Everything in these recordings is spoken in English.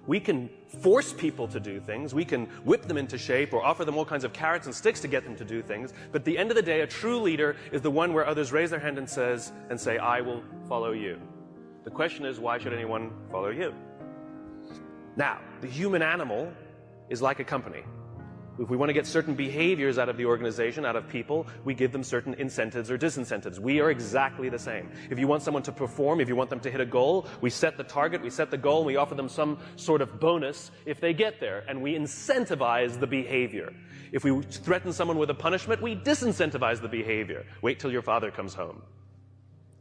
We can force people to do things. We can whip them into shape or offer them all kinds of carrots and sticks to get them to do things. But at the end of the day, a true leader is the one where others raise their hand and say, I will follow you. The question is, why should anyone follow you? Now, the human animal is like a company. If we want to get certain behaviors out of the organization, out of people, we give them certain incentives or disincentives. We are exactly the same. If you want someone to perform, if you want them to hit a goal, we set the target, we set the goal, and we offer them some sort of bonus if they get there, and we incentivize the behavior. If we threaten someone with a punishment, we disincentivize the behavior. Wait till your father comes home.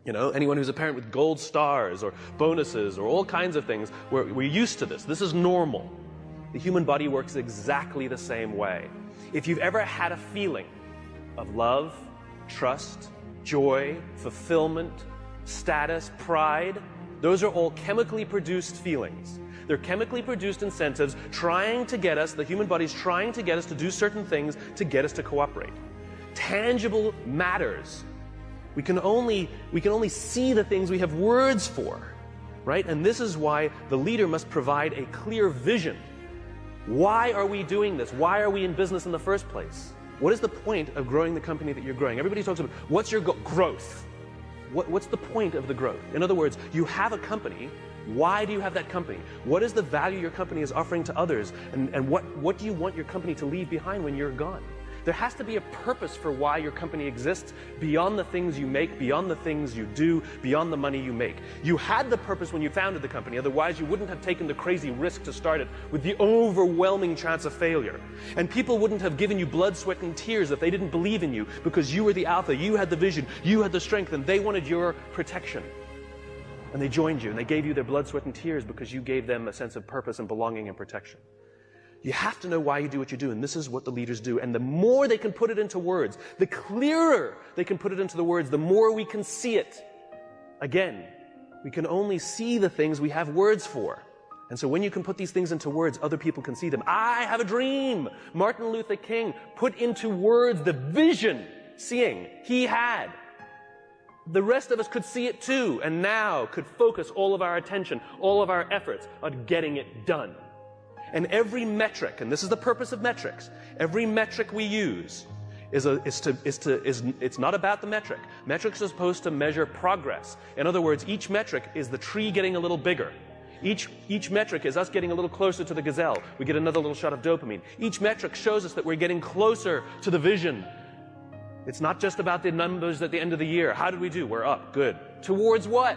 You know, anyone who's a parent with gold stars or bonuses or all kinds of things, we're used to this. This is normal. The human body works exactly the same way. If you've ever had a feeling of love, trust, joy, fulfillment, status, pride, those are all chemically produced feelings. They're chemically produced incentives trying to get us, the human body's trying to get us to do certain things to get us to cooperate. Tangible matters. We can only see the things we have words for, right? And this is why the leader must provide a clear vision. Why are we doing this? Why are we in business in the first place? What is the point of growing the company that you're growing? Everybody talks about, what's your growth? What's the point of the growth? In other words, you have a company. Why do you have that company? What is the value your company is offering to others? And what do you want your company to leave behind when you're gone? There has to be a purpose for why your company exists beyond the things you make, beyond the things you do, beyond the money you make. You had the purpose when you founded the company, otherwise you wouldn't have taken the crazy risk to start it with the overwhelming chance of failure. And people wouldn't have given you blood, sweat, and tears if they didn't believe in you, because you were the alpha, you had the vision, you had the strength, and they wanted your protection. And they joined you, and they gave you their blood, sweat, and tears because you gave them a sense of purpose and belonging and protection. You have to know why you do what you do, and this is what the leaders do. And the more they can put it into words, the clearer they can put it into the words, the more we can see it. Again, we can only see the things we have words for. And so when you can put these things into words, other people can see them. I have a dream. Martin Luther King put into words the vision, seeing he had. The rest of us could see it too, and now could focus all of our attention, all of our efforts on getting it done. And every metric, and this is the purpose of metrics, every metric we use it's not about the metric. Metrics are supposed to measure progress. In other words, each metric is the tree getting a little bigger. Each metric is us getting a little closer to the gazelle. We get another little shot of dopamine. Each metric shows us that we're getting closer to the vision. It's not just about the numbers at the end of the year. How did we do? We're up. Good. Towards what?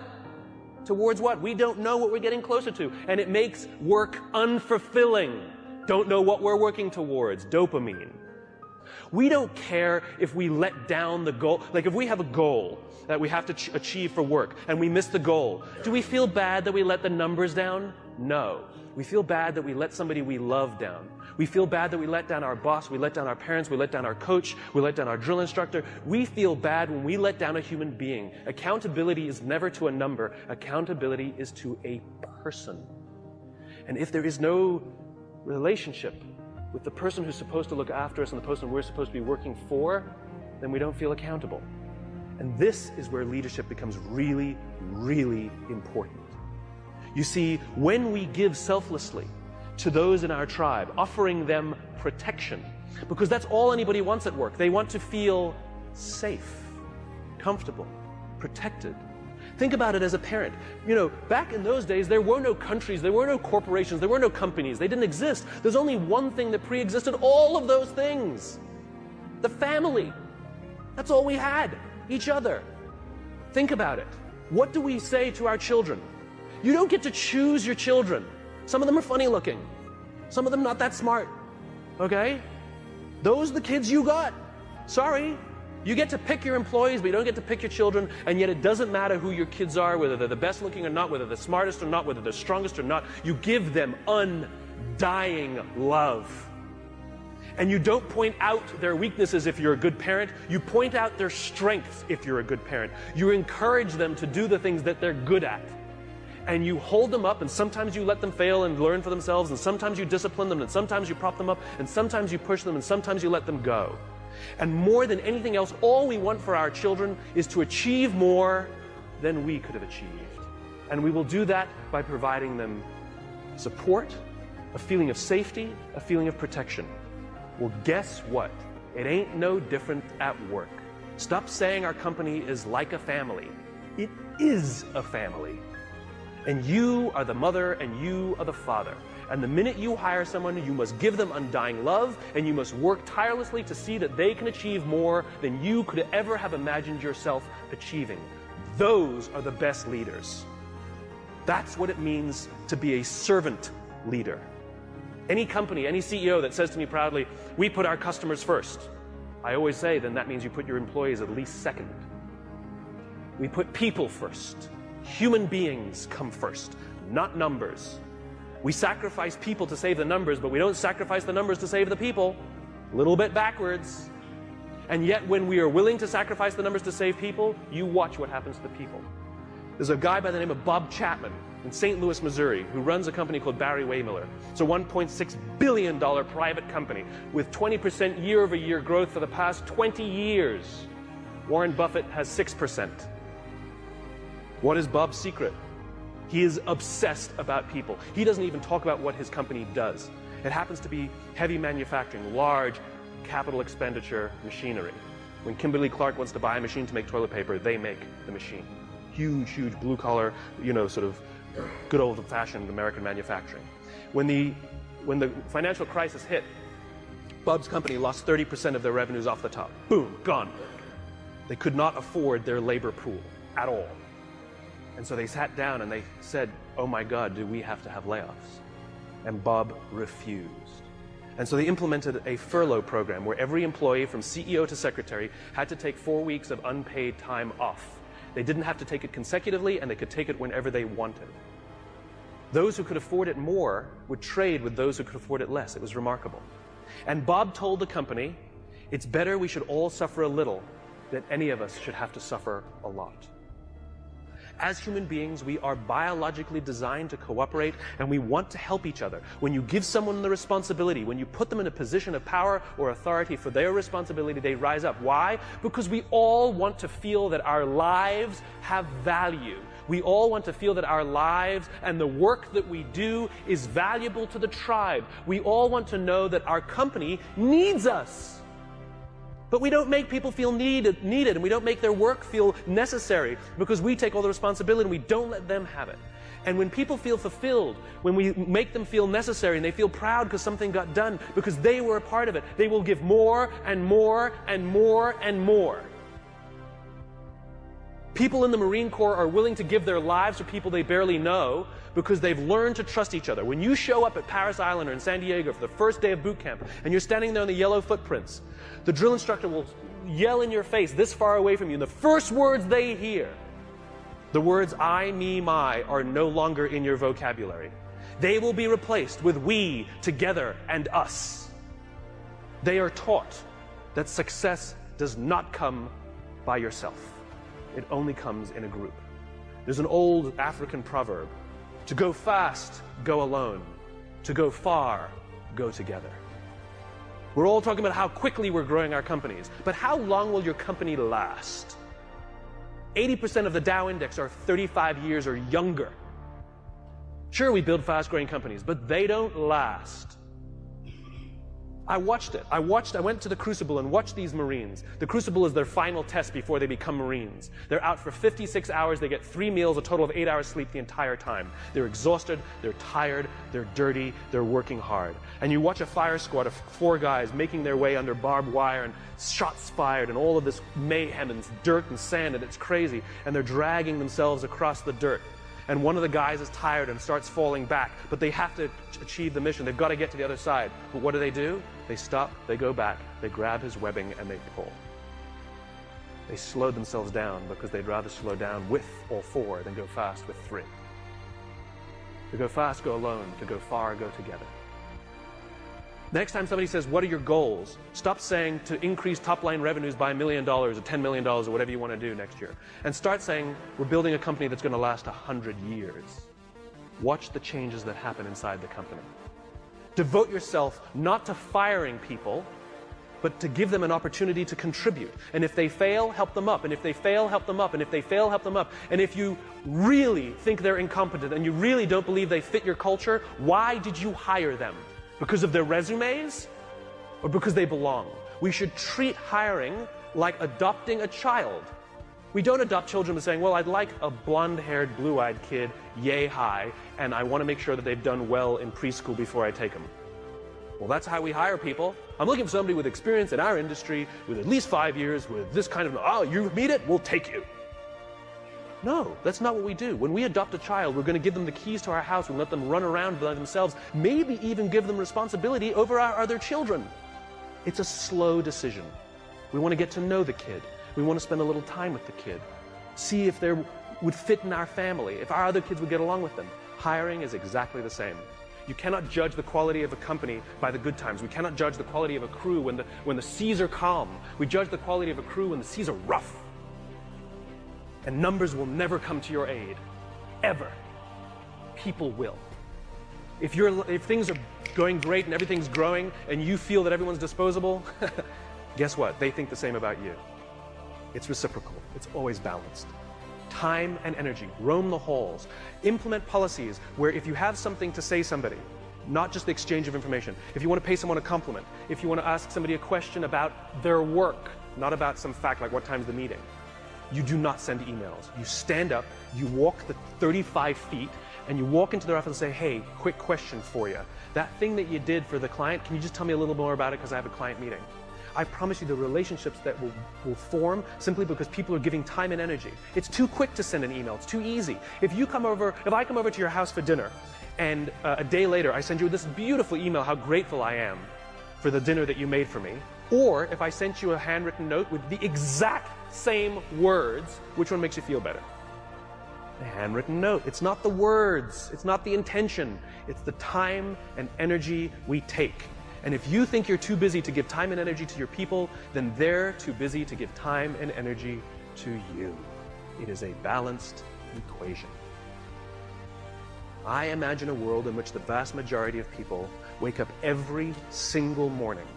Towards what? We don't know what we're getting closer to. And it makes work unfulfilling. Don't know what we're working towards. Dopamine. We don't care if we let down the goal. Like if we have a goal that we have to achieve for work and we miss the goal, do we feel bad that we let the numbers down? No. We feel bad that we let somebody we love down. We feel bad that we let down our boss, we let down our parents, we let down our coach, we let down our drill instructor. We feel bad when we let down a human being. Accountability is never to a number. Accountability is to a person. And if there is no relationship with the person who's supposed to look after us and the person we're supposed to be working for, then we don't feel accountable. And this is where leadership becomes really, really important. You see, when we give selflessly to those in our tribe, offering them protection, because that's all anybody wants at work. They want to feel safe, comfortable, protected. Think about it as a parent. You know, back in those days, there were no countries, there were no corporations, there were no companies. They didn't exist. There's only one thing that pre-existed all of those things. The family. That's all we had. Each other. Think about it. What do we say to our children? You don't get to choose your children. Some of them are funny looking. Some of them not that smart. Okay? Those are the kids you got. Sorry. You get to pick your employees, but you don't get to pick your children, and yet it doesn't matter who your kids are, whether they're the best looking or not, whether they're the smartest or not, whether they're strongest or not. You give them undying love. And you don't point out their weaknesses if you're a good parent. You point out their strengths if you're a good parent. You encourage them to do the things that they're good at. And you hold them up, and sometimes you let them fail and learn for themselves, and sometimes you discipline them, and sometimes you prop them up, and sometimes you push them, and sometimes you let them go. And more than anything else, all we want for our children is to achieve more than we could have achieved. And we will do that by providing them support, a feeling of safety, a feeling of protection. Well, guess what? It ain't no different at work. Stop saying our company is like a family. It is a family. And you are the mother and you are the father. And the minute you hire someone, you must give them undying love, and you must work tirelessly to see that they can achieve more than you could ever have imagined yourself achieving. Those are the best leaders. That's what it means to be a servant leader. Any company, any CEO that says to me proudly, "We put our customers first," I always say, then that means you put your employees at least second. We put people first. Human beings come first, not numbers. We sacrifice people to save the numbers, but we don't sacrifice the numbers to save the people. A little bit backwards. And yet when we are willing to sacrifice the numbers to save people, you watch what happens to the people. There's a guy by the name of Bob Chapman in St. Louis, Missouri, who runs a company called Barry Waymiller. It's a $1.6 billion private company with 20% year-over-year growth for the past 20 years. Warren Buffett has 6%. What is Bob's secret? He is obsessed about people. He doesn't even talk about what his company does. It happens to be heavy manufacturing, large capital expenditure machinery. When Kimberly-Clark wants to buy a machine to make toilet paper, they make the machine. Huge, huge blue-collar, sort of good old-fashioned American manufacturing. When the financial crisis hit, Bob's company lost 30% of their revenues off the top. Boom, gone. They could not afford their labor pool at all. And so they sat down and they said, "Oh my God, do we have to have layoffs?" And Bob refused. And so they implemented a furlough program where every employee from CEO to secretary had to take 4 weeks of unpaid time off. They didn't have to take it consecutively, and they could take it whenever they wanted. Those who could afford it more would trade with those who could afford it less. It was remarkable. And Bob told the company, "It's better we should all suffer a little than any of us should have to suffer a lot." As human beings, we are biologically designed to cooperate, and we want to help each other. When you give someone the responsibility, when you put them in a position of power or authority for their responsibility, they rise up. Why? Because we all want to feel that our lives have value. We all want to feel that our lives and the work that we do is valuable to the tribe. We all want to know that our company needs us. But we don't make people feel needed, and we don't make their work feel necessary because we take all the responsibility and we don't let them have it. And when people feel fulfilled, when we make them feel necessary and they feel proud because something got done, because they were a part of it, they will give more and more and more and more. People in the Marine Corps are willing to give their lives for people they barely know because they've learned to trust each other. When you show up at Paris Island or in San Diego for the first day of boot camp and you're standing there in the yellow footprints, the drill instructor will yell in your face this far away from you, and the first words they hear, the words I, me, my, are no longer in your vocabulary. They will be replaced with we, together, and us. They are taught that success does not come by yourself. It only comes in a group. There's an old African proverb: to go fast, go alone. To go far, go together. We're all talking about how quickly we're growing our companies, but how long will your company last? 80% of the Dow Index are 35 years or younger. Sure, we build fast-growing companies, but they don't last. I watched it. I went to the Crucible and watched these Marines. The Crucible is their final test before they become Marines. They're out for 56 hours. They get 3 meals, a total of 8 hours sleep the entire time. They're exhausted, they're tired, they're dirty, they're working hard. And you watch a fire squad of 4 guys making their way under barbed wire and shots fired and all of this mayhem and dirt and sand, and it's crazy. And they're dragging themselves across the dirt. And one of the guys is tired and starts falling back, but they have to achieve the mission. They've got to get to the other side. But what do? They stop, they go back, they grab his webbing, and they pull. They slowed themselves down because they'd rather slow down with all 4 than go fast with 3. To go fast, go alone. To go far, go together. Next time somebody says, what are your goals? Stop saying to increase top-line revenues by $1 million or $10 million or whatever you want to do next year. And start saying, we're building a company that's going to last 100 years. Watch the changes that happen inside the company. Devote yourself not to firing people, but to give them an opportunity to contribute. And if they fail, help them up. And if they fail, help them up. And if they fail, help them up. And if you really think they're incompetent and you really don't believe they fit your culture, why did you hire them? Because of their resumes? Or because they belong? We should treat hiring like adopting a child. We don't adopt children by saying, well, I'd like a blonde-haired, blue-eyed kid, yay high, and I want to make sure that they've done well in preschool before I take them. Well, that's how we hire people. I'm looking for somebody with experience in our industry, with at least 5 years, with this kind of, oh, you meet it, we'll take you. No, that's not what we do. When we adopt a child, we're going to give them the keys to our house, we'll let them run around by themselves, maybe even give them responsibility over our other children. It's a slow decision. We want to get to know the kid. We want to spend a little time with the kid. See if they would fit in our family, if our other kids would get along with them. Hiring is exactly the same. You cannot judge the quality of a company by the good times. We cannot judge the quality of a crew when the seas are calm. We judge the quality of a crew when the seas are rough. And numbers will never come to your aid. Ever. People will. If things are going great and everything's growing and you feel that everyone's disposable, guess what? They think the same about you. It's reciprocal. It's always balanced. Time and energy. Roam the halls. Implement policies where if you have something to say somebody, not just the exchange of information, if you want to pay someone a compliment, if you want to ask somebody a question about their work, not about some fact like what time's the meeting, you do not send emails. You stand up, you walk the 35 feet, and you walk into their office and say, hey, quick question for you. That thing that you did for the client, can you just tell me a little more about it because I have a client meeting? I promise you the relationships that will form simply because people are giving time and energy. It's too quick to send an email. It's too easy. If I come over to your house for dinner and a day later I send you this beautiful email how grateful I am for the dinner that you made for me, or if I sent you a handwritten note with the exact same words, which one makes you feel better? The handwritten note. It's not the words. It's not the intention. It's the time and energy we take. And if you think you're too busy to give time and energy to your people, then they're too busy to give time and energy to you. It is a balanced equation. I imagine a world in which the vast majority of people wake up every single morning,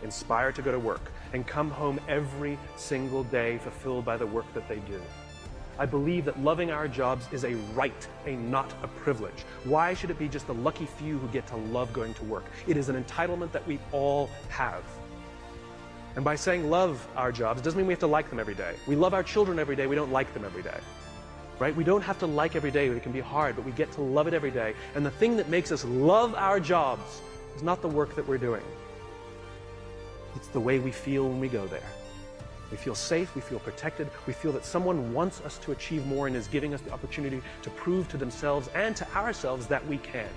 inspired to go to work, and come home every single day fulfilled by the work that they do. I believe that loving our jobs is a right, not a privilege. Why should it be just the lucky few who get to love going to work? It is an entitlement that we all have. And by saying love our jobs, it doesn't mean we have to like them every day. We love our children every day, we don't like them every day. Right? We don't have to like every day, it can be hard, but we get to love it every day. And the thing that makes us love our jobs is not the work that we're doing. It's the way we feel when we go there. We feel safe, we feel protected, we feel that someone wants us to achieve more and is giving us the opportunity to prove to themselves and to ourselves that we can.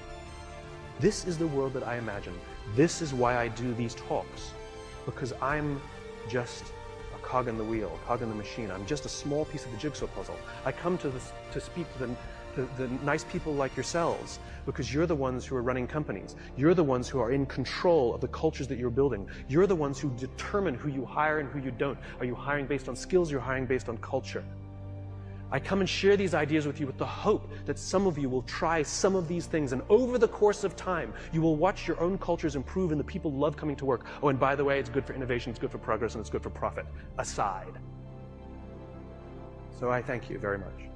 This is the world that I imagine. This is why I do these talks. Because I'm just a cog in the wheel, a cog in the machine. I'm just a small piece of the jigsaw puzzle. I come to speak to the nice people like yourselves because you're the ones who are running companies. You're the ones who are in control of the cultures that you're building. You're the ones who determine who you hire and who you don't. Are you hiring based on skills? You're hiring based on culture. I come and share these ideas with you with the hope that some of you will try some of these things, and over the course of time, you will watch your own cultures improve and the people love coming to work. Oh, and by the way, it's good for innovation, it's good for progress, and it's good for profit, aside. So I thank you very much.